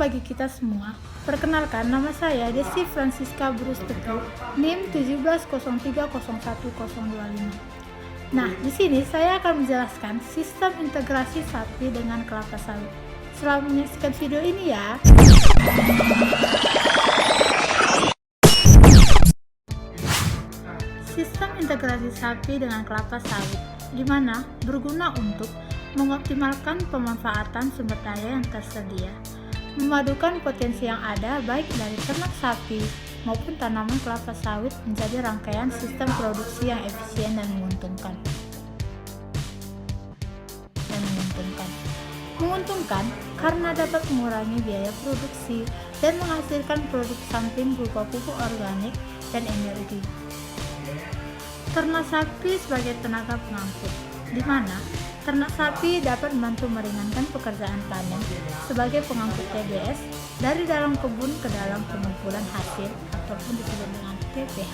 bagi kita semua. Perkenalkan, nama saya Desi Francisca Bruce Teguh, NIM 170301025. Nah, di sini saya akan menjelaskan sistem integrasi sapi dengan kelapa sawit. Selamat menyaksikan video ini ya. Sistem integrasi sapi dengan kelapa sawit, di mana berguna untuk mengoptimalkan pemanfaatan sumber daya yang tersedia, memadukan potensi yang ada baik dari ternak sapi maupun tanaman kelapa sawit menjadi rangkaian sistem produksi yang efisien dan menguntungkan. Menguntungkan karena dapat mengurangi biaya produksi dan menghasilkan produk samping berupa pupuk organik dan energi. Ternak sapi sebagai tenaga pengangkut, di mana ternak sapi dapat membantu meringankan pekerjaan panen sebagai pengangkut TBS dari dalam kebun ke dalam pengumpulan hasil ataupun disebut dengan TPH.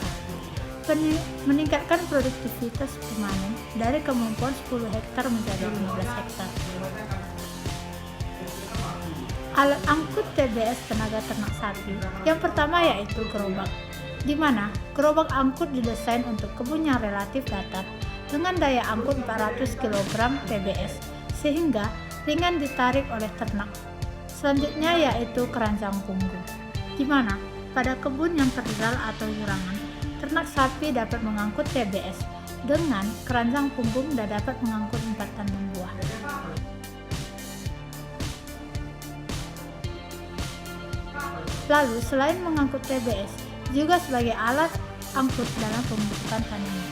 Meningkatkan produktivitas panen dari kemampuan 10 hektar menjadi 15 hektar. Alat angkut TBS tenaga ternak sapi yang pertama yaitu gerobak, di mana gerobak angkut didesain untuk kebun yang relatif datar dengan daya angkut 400 kg TBS sehingga ringan ditarik oleh ternak. Selanjutnya yaitu keranjang punggung, di mana pada kebun yang terjal atau jurangan, ternak sapi dapat mengangkut TBS dengan keranjang punggung dan dapat mengangkut 4 tanduk buah. Lalu selain mengangkut TBS, juga sebagai alat angkut dalam pemupukan tanaman.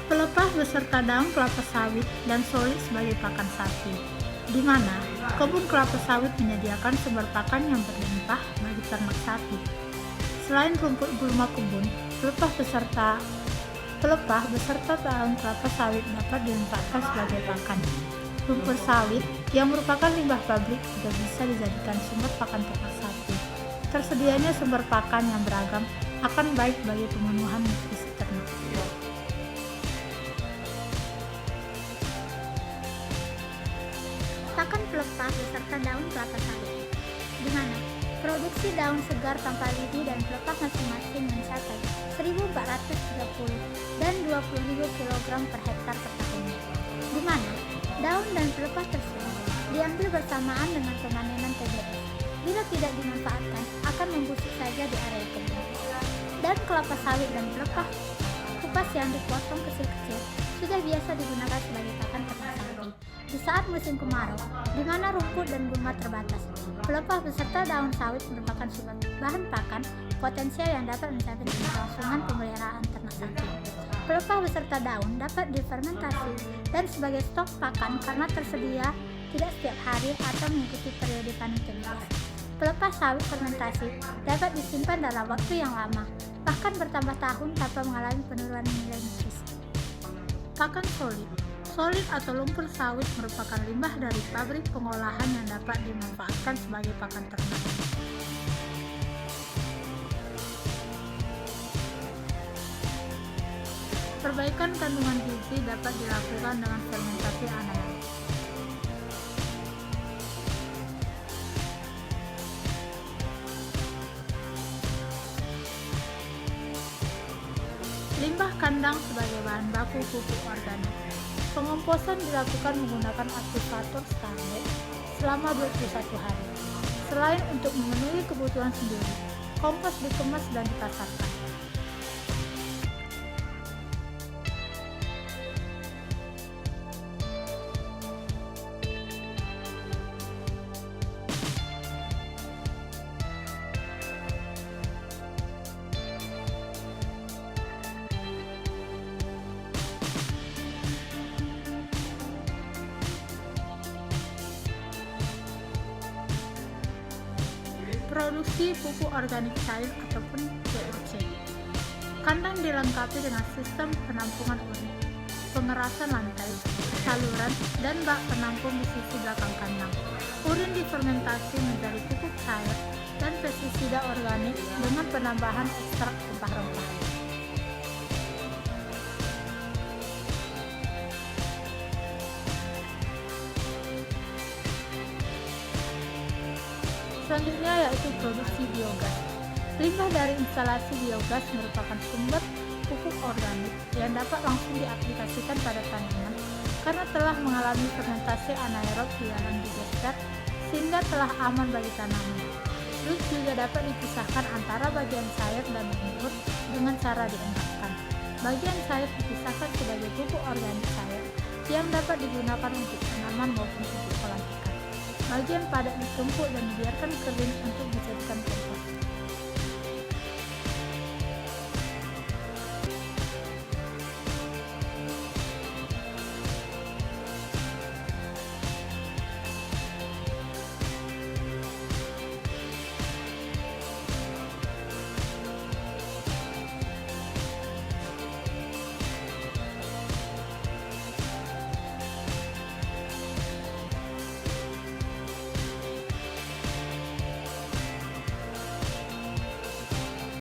Pelepah beserta daun kelapa sawit dan solik sebagai pakan sapi, di mana kebun kelapa sawit menyediakan sumber pakan yang berlimpah bagi ternak sapi. Selain rumput gulma kebun, pelepah beserta daun kelapa sawit dapat dimanfaatkan sebagai pakan. Lumpur sawit yang merupakan limbah pabrik juga bisa dijadikan sumber pakan ternak sapi. Tersedianya sumber pakan yang beragam akan baik bagi pemenuhan nutrisi ternak. Pakan pelepah beserta daun kelapa sawit, di mana produksi daun segar tanpa lidi dan pelepah masing-masing mencapai 1.430 dan 20.000 kg per hektar per tahunnya, di mana daun dan pelepah tersebut diambil bersamaan dengan pemanenan TBS. Bila tidak dimanfaatkan, akan membusuk saja di area kebun. Dan kelapa sawit dan pelepah kupas yang dipotong kecil-kecil sudah biasa digunakan sebagai pakan ternak sapi di saat musim kemarau, di mana rumput dan gulma terbatas. Pelepah beserta daun sawit merupakan sumber bahan pakan potensial yang dapat mencapai keberlangsungan pemeliharaan ternak sapi. Pelepah beserta daun dapat difermentasi dan sebagai stok pakan karena tersedia tidak setiap hari atau mengikuti periode panen TBS. Pelepah sawit fermentasi dapat disimpan dalam waktu yang lama, bahkan bertambah tahun tanpa mengalami penurunan nilai nutrisi. Pakan solid atau lumpur sawit merupakan limbah dari pabrik pengolahan yang dapat dimanfaatkan sebagai pakan ternak. Perbaikan kandungan gizi dapat dilakukan dengan fermentasi anaerob. Limbah kandang sebagai bahan baku pupuk organik. Pengomposan dilakukan menggunakan aktivator Starlet selama 21 hari. Selain untuk memenuhi kebutuhan sendiri, kompos dikemas dan dipasarkan. Produksi pupuk organik cair ataupun POC. Kandang dilengkapi dengan sistem penampungan urin. pengerasan lantai, saluran, dan bak penampung di sisi belakang kandang. Urin difermentasi menjadi pupuk cair dan pestisida organik dengan penambahan ekstrak rempah-rempah. Selanjutnya yaitu produksi biogas. Limbah dari instalasi biogas merupakan sumber pupuk organik yang dapat langsung diaplikasikan pada tanaman karena telah mengalami fermentasi anaerob di dalam digester sehingga telah aman bagi tanaman. Terus juga dapat dipisahkan antara bagian cair dan lumpur dengan cara diendapkan. Bagian cair dipisahkan sebagai pupuk organik cair yang dapat digunakan untuk tanaman maupun pupuk pelantikan. Bagian padat ditumpuk dan dibiarkan kering untuk dijadikan kompos.